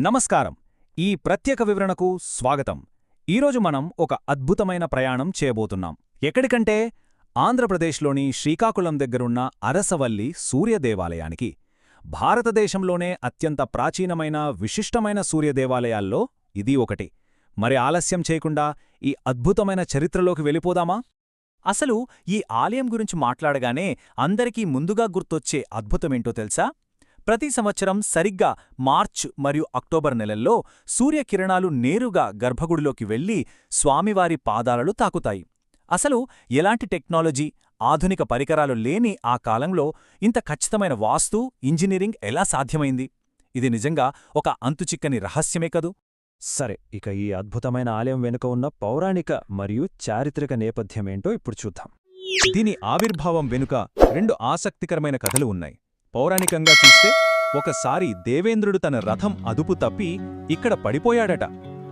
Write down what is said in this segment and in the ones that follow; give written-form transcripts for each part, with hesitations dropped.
నమస్కారం. ఈ ప్రత్యేక వివరణకు స్వాగతం. ఈరోజు మనం ఒక అద్భుతమైన ప్రయాణం చేయబోతున్నాం. ఎక్కడికంటే ఆంధ్రప్రదేశ్లోని శ్రీకాకుళం దగ్గరున్న అరసవల్లి సూర్యదేవాలయానికి. భారతదేశంలోనే అత్యంత ప్రాచీనమైన విశిష్టమైన సూర్యదేవాలయాల్లో ఇది ఒకటి. మరి ఆలస్యం చేయకుండా ఈ అద్భుతమైన చరిత్రలోకి వెళ్ళిపోదామా? అసలు ఈ ఆలయం గురించి మాట్లాడగానే అందరికీ ముందుగా గుర్తొచ్చే అద్భుతమేంటో తెలుసా? ప్రతి సంవత్సరం సరిగ్గా మార్చ్ మరియు అక్టోబర్ నెలల్లో సూర్యకిరణాలు నేరుగా గర్భగుడిలోకి వెళ్లి స్వామివారి పాదాలను తాకుతాయి. అసలు ఎలాంటి టెక్నాలజీ, ఆధునిక పరికరాలు లేని ఆ కాలంలో ఇంత ఖచ్చితమైన వాస్తు, ఇంజనీరింగ్ ఎలా సాధ్యమైంది? ఇది నిజంగా ఒక అంతుచిక్కని రహస్యమే కదూ. సరే, ఇక ఈ అద్భుతమైన ఆలయం వెనుక ఉన్న పౌరాణిక మరియు చారిత్రక నేపథ్యమేంటో ఇప్పుడు చూద్దాం. దీని ఆవిర్భావం వెనుక రెండు ఆసక్తికరమైన కథలు ఉన్నాయి. పౌరాణికంగా చూస్తే, ఒకసారి దేవేంద్రుడు తన రథం అదుపు తప్పి ఇక్కడ పడిపోయాడట.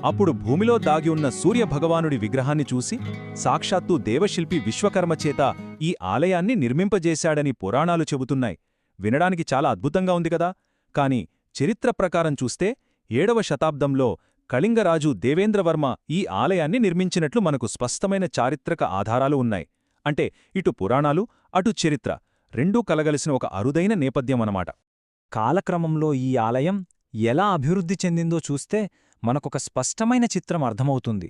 అప్పుడు భూమిలో దాగి ఉన్న సూర్యభగవానుడి విగ్రహాన్ని చూసి సాక్షాత్తు దేవశిల్పి విశ్వకర్మచేత ఈ ఆలయాన్ని నిర్మింపజేశాడని పురాణాలు చెబుతున్నాయి. వినడానికి చాలా అద్భుతంగా ఉంది కదా. కాని చరిత్ర ప్రకారం చూస్తే 7వ శతాబ్దంలో కళింగరాజు దేవేంద్రవర్మ ఈ ఆలయాన్ని నిర్మించినట్లు మనకు స్పష్టమైన చారిత్రక ఆధారాలు ఉన్నాయి. అంటే ఇటు పురాణాలు, అటు చరిత్ర రెండూ కలగలిసిన ఒక అరుదైన నేపథ్యమన్నమాట. కాలక్రమంలో ఈ ఆలయం ఎలా అభివృద్ధి చెందిందో చూస్తే మనకొక స్పష్టమైన చిత్రం అర్థమవుతుంది.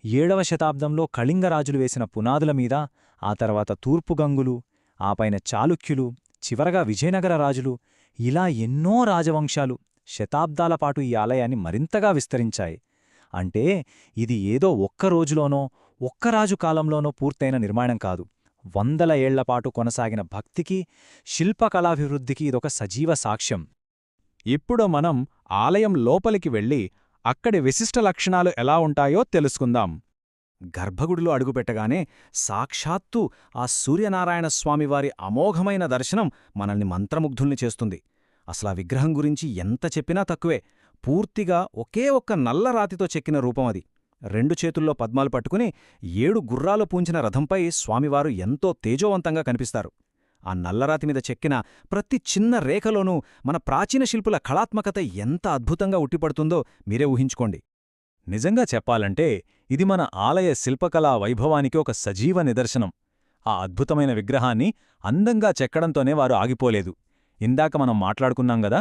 7వ శతాబ్దంలో కళింగరాజులు వేసిన పునాదుల మీద ఆ తర్వాత తూర్పుగంగులు, ఆపైన చాళుక్యులు, చివరగా విజయనగర రాజులు, ఇలా ఎన్నో రాజవంశాలు శతాబ్దాలపాటు ఈ ఆలయాన్ని మరింతగా విస్తరించాయి. అంటే ఇది ఏదో ఒక్క రోజులోనో ఒక్క రాజు కాలంలోనో పూర్తయిన నిర్మాణం కాదు. వందల ఏళ్లపాటు కొనసాగిన భక్తికి, శిల్పకళాభివృద్ధికి ఇదొక సజీవ సాక్ష్యం. ఇప్పుడు మనం ఆలయం లోపలికి వెళ్ళి అక్కడి విశిష్ట లక్షణాలు ఎలా ఉంటాయో తెలుసుకుందాం. గర్భగుడిలో అడుగుపెట్టగానే సాక్షాత్తు ఆ సూర్యనారాయణ స్వామివారి అమోఘమైన దర్శనం మనల్ని మంత్రముగ్ధుల్ని చేస్తుంది. అసలా విగ్రహం గురించి ఎంత చెప్పినా తక్కువే. పూర్తిగా ఒకే ఒక్క నల్లరాతితో చెక్కిన రూపం అది. 2 చేతుల్లో పద్మాలు పట్టుకుని 7 గుర్రాలు పూంచిన రథంపై స్వామివారు ఎంతో తేజోవంతంగా కనిపిస్తారు. ఆ నల్లరాతి మీద చెక్కిన ప్రతి చిన్న రేఖలోనూ మన ప్రాచీన శిల్పుల కళాత్మకత ఎంత అద్భుతంగా ఉట్టిపడుతుందో మీరే ఊహించుకోండి. నిజంగా చెప్పాలంటే ఇది మన ఆలయ శిల్పకళా వైభవానికి ఒక సజీవ నిదర్శనం. ఆ అద్భుతమైన విగ్రహాన్ని అందంగా చెక్కడంతోనే వారు ఆగిపోలేదు. ఇందాక మనం మాట్లాడుకున్నాం గదా,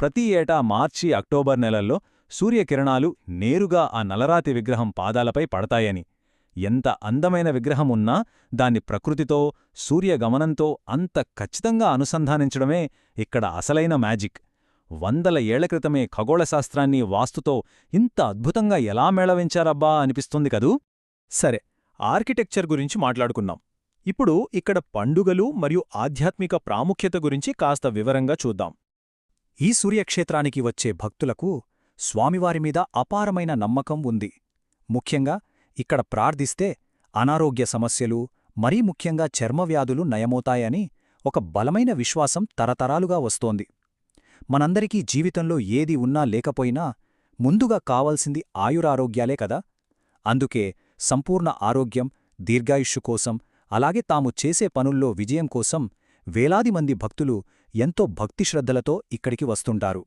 ప్రతి ఏటా మార్చి, అక్టోబర్ నెలల్లో సూర్యకిరణాలు నేరుగా ఆ నలరాతి విగ్రహం పాదాలపై పడతాయని. ఎంత అందమైన విగ్రహం ఉన్నా దాన్ని ప్రకృతితో, సూర్యగమనంతో అంత ఖచ్చితంగా అనుసంధానించడమే ఇక్కడ అసలైన మ్యాజిక్. వందల ఏళ్ల క్రితమే ఖగోళశాస్త్రాన్ని, వాస్తుతో ఇంత అద్భుతంగా ఎలా మేళవించారబ్బా అనిపిస్తుంది కదూ. సరే, ఆర్కిటెక్చర్ గురించి మాట్లాడుకున్నాం. ఇప్పుడు ఇక్కడ పండుగలు మరియు ఆధ్యాత్మిక ప్రాముఖ్యత గురించి కాస్త వివరంగా చూద్దాం. ఈ సూర్యక్షేత్రానికి వచ్చే భక్తులకు స్వామివారిమీద అపారమైన నమ్మకం ఉంది. ముఖ్యంగా ఇక్కడ ప్రార్థిస్తే అనారోగ్య సమస్యలు, మరీ ముఖ్యంగా చర్మవ్యాధులు నయమవుతాయని ఒక బలమైన విశ్వాసం తరతరాలుగా వస్తోంది. మనందరికీ జీవితంలో ఏది ఉన్నా లేకపోయినా ముందుగా కావాల్సింది ఆయురారోగ్యాలే కదా. అందుకే సంపూర్ణ ఆరోగ్యం, దీర్ఘాయుష్షు కోసం, అలాగే తాము చేసే పనుల్లో విజయం కోసం వేలాది మంది భక్తులు ఎంతో భక్తిశ్రద్ధలతో ఇక్కడికి వస్తుంటారు.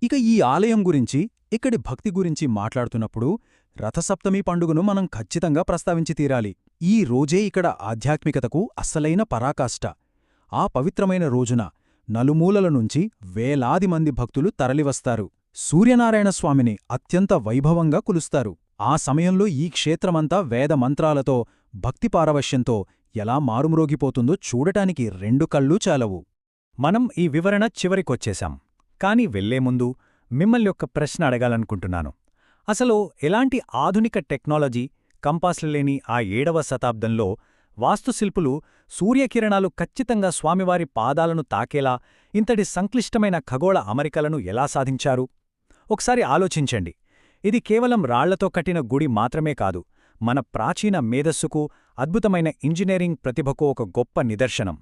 ఇక ఈ ఆలయం గురించి, ఇక్కడి భక్తి గురించి మాట్లాడుతున్నప్పుడు రథసప్తమి పండుగను మనం ఖచ్చితంగా ప్రస్తావించి తీరాలి. ఈ రోజే ఇక్కడ ఆధ్యాత్మికతకు అస్సలైన పరాకాష్ట. ఆ పవిత్రమైన రోజున నలుమూలల నుంచి వేలాది మంది భక్తులు తరలివస్తారు. సూర్యనారాయణ స్వామిని అత్యంత వైభవంగా కొలుస్తారు. ఆ సమయంలో ఈ క్షేత్రమంతా వేదమంత్రాలతో, భక్తిపారవశ్యంతో ఎలా మారుమ్రోగిపోతుందో చూడటానికి 2 కళ్ళూ చాలవు. మనం ఈ వివరణ చివరికొచ్చేశాం. కాని వెళ్లే ముందు మిమ్మల్ని ఒక్క ప్రశ్న అడగాలనుకుంటున్నాను. అసలు ఎలాంటి ఆధునిక టెక్నాలజీ, కంపాస్లు లేని ఆ 7వ శతాబ్దంలో వాస్తుశిల్పులు సూర్యకిరణాలు ఖచ్చితంగా స్వామివారి పాదాలను తాకేలా ఇంతటి సంక్లిష్టమైన ఖగోళ అమరికలను ఎలా సాధించారు? ఒకసారి ఆలోచించండి. ఇది కేవలం రాళ్లతో కట్టిన గుడి మాత్రమే కాదు, మన ప్రాచీన మేధస్సుకు, అద్భుతమైన ఇంజనీరింగ్ ప్రతిభకు ఒక గొప్ప నిదర్శనం.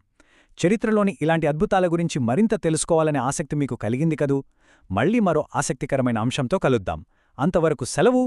చరిత్రలోని ఇలాంటి అద్భుతాల గురించి మరింత తెలుసుకోవాలనే ఆసక్తి మీకు కలిగింది కదూ. మళ్లీ మరో ఆసక్తికరమైన అంశంతో కలుద్దాం. అంతవరకు సెలవు.